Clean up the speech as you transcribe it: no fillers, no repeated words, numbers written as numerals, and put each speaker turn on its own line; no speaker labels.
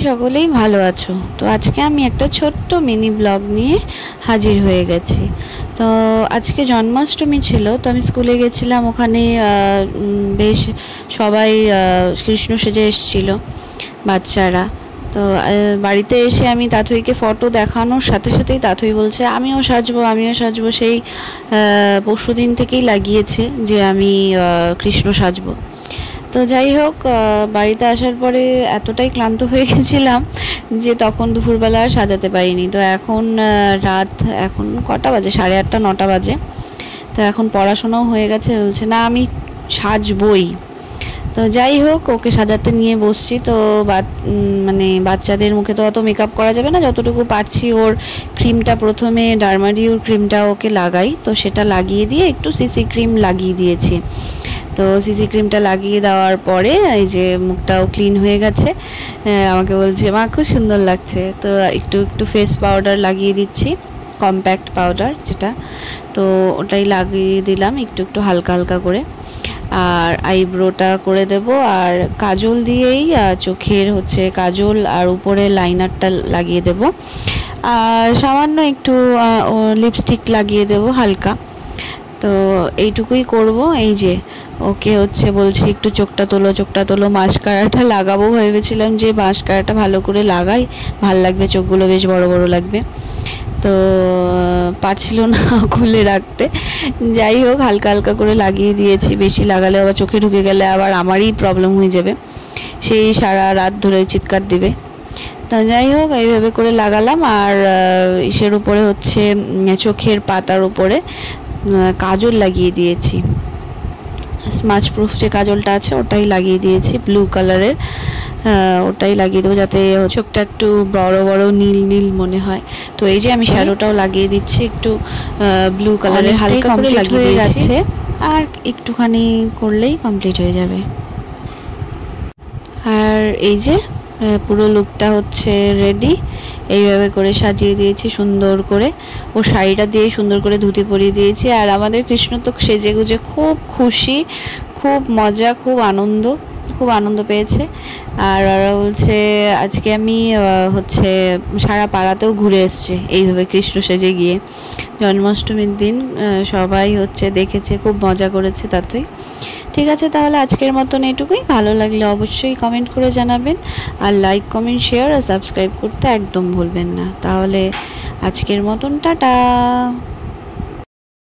সকলেই ভালো আছো তো। আজকে আমি একটা ছোট্ট মিনি ব্লগ নিয়ে হাজির হয়ে গেছি। তো আজকে জন্মাষ্টমী ছিল, তো আমি স্কুলে গেছিলাম। ওখানে বেশ সবাই কৃষ্ণ সেজে এসেছিল বাচ্চারা। তো বাড়িতে এসে আমি তাথইকে ফটো দেখানোর সাথে সাথেই তাথই বলছে আমিও সাজবো আমিও সাজবো। সেই পরশু দিন থেকেই লাগিয়েছে যে আমি কৃষ্ণ সাজবো। তো যাই হোক, বাড়িতে আসার পরে এতটাই ক্লান্ত হয়ে গেছিলাম যে তখন দুপুরবেলা আর সাজাতে পারিনি। তো এখন রাত এখন কটা বাজে, 8:30 9টা বাজে। তো এখন পড়াশোনাও হয়ে গেছে, বলছে না আমি সাজবই। তো যাই হোক, ওকে সাজাতে নিয়ে বসছি। তো মানে বাচ্চাদের মুখে তো অত মেকআপ করা যাবে না, যতটুকু পারছি ওর ক্রিমটা প্রথমে ডার্মাডিউর ক্রিমটা ওকে লাগাই, তো সেটা লাগিয়ে দিয়ে একটু সিসি ক্রিম লাগিয়ে দিয়েছি। তো সিসি ক্রিমটা লাগিয়ে দেওয়ার পরে এই যে মুখটাও ক্লিন হয়ে গেছে। আমাকে বলছে মা খুব সুন্দর লাগছে। তো একটু একটু ফেস পাউডার লাগিয়ে দিচ্ছি, কম্প্যাক্ট পাউডার যেটা, তো ওটাই লাগিয়ে দিলাম একটু একটু হালকা হালকা করে। আর আইব্রোটা করে দেব, আর কাজল দিয়েই চোখের হচ্ছে কাজল আর উপরে লাইনারটা লাগিয়ে দেব, আর সামান্য একটু লিপস্টিক লাগিয়ে দেব হালকা। তো এইটুকুই করব। এই যে ওকে হচ্ছে বলছি একটু চোখটা তোলো, মাস্কারাটা লাগাবো ভেবেছিলাম যে মাস্কারাটা ভালো করে লাগাই, ভাল লাগবে, চোখগুলো বেশ বড় বড় লাগবে। তো পারছিল না খুলে রাখতে। যাই হোক, হালকা হালকা করে লাগিয়ে দিয়েছি, বেশি লাগালে আবার চোখে ঢুকে গেলে আবার আমারই প্রবলেম হয়ে যাবে, সেই সারা রাত ধরে চিৎকার দিবে। তো যাই হোক, এইভাবে করে লাগালাম। আর ইসের উপরে হচ্ছে চোখের পাতার উপরে কাজল লাগিয়ে দিয়েছি, স্মাচ প্রুফ যে কাজলটা আছে ওটাই লাগিয়ে দিয়েছি, ব্লু কালারের। ওটাই লাগিয়ে দেবো যাতে চোখটা একটু বড় বড় নীল নীল মনে হয়। তো এই যে আমি শ্যাডোটাও লাগিয়ে দিচ্ছি একটু ব্লু কালারের, হালকা করে লাগিয়ে দিয়েছি, আর একটুখানি করলেই কমপ্লিট হয়ে যাবে। আর এই যে পুরো লুকটা হচ্ছে রেডি। এইভাবে করে সাজিয়ে দিয়েছি সুন্দর করে, ও শাড়িটা দিয়ে সুন্দর করে ধুতি পরিয়ে দিয়েছি। আর আমাদের কৃষ্ণ তো সেজে গুজে খুব খুশি, খুব মজা, খুব আনন্দ পেয়েছে। আর ওরা বলছে আজকে আমি হচ্ছে সারা পাড়াতেও ঘুরে এসছে এইভাবে কৃষ্ণ সেজে গিয়ে। জন্মাষ্টমীর দিন সবাই হচ্ছে দেখেছে, খুব মজা করেছে তাতেই। ঠিক আছে, তাহলে আজকের মতন এটুকুই। ভালো লাগলে অবশ্যই কমেন্ট করে জানাবেন, আর লাইক কমেন্ট শেয়ার আর সাবস্ক্রাইব করতে একদম ভুলবেন না। তাহলে আজকের মতন টাটা।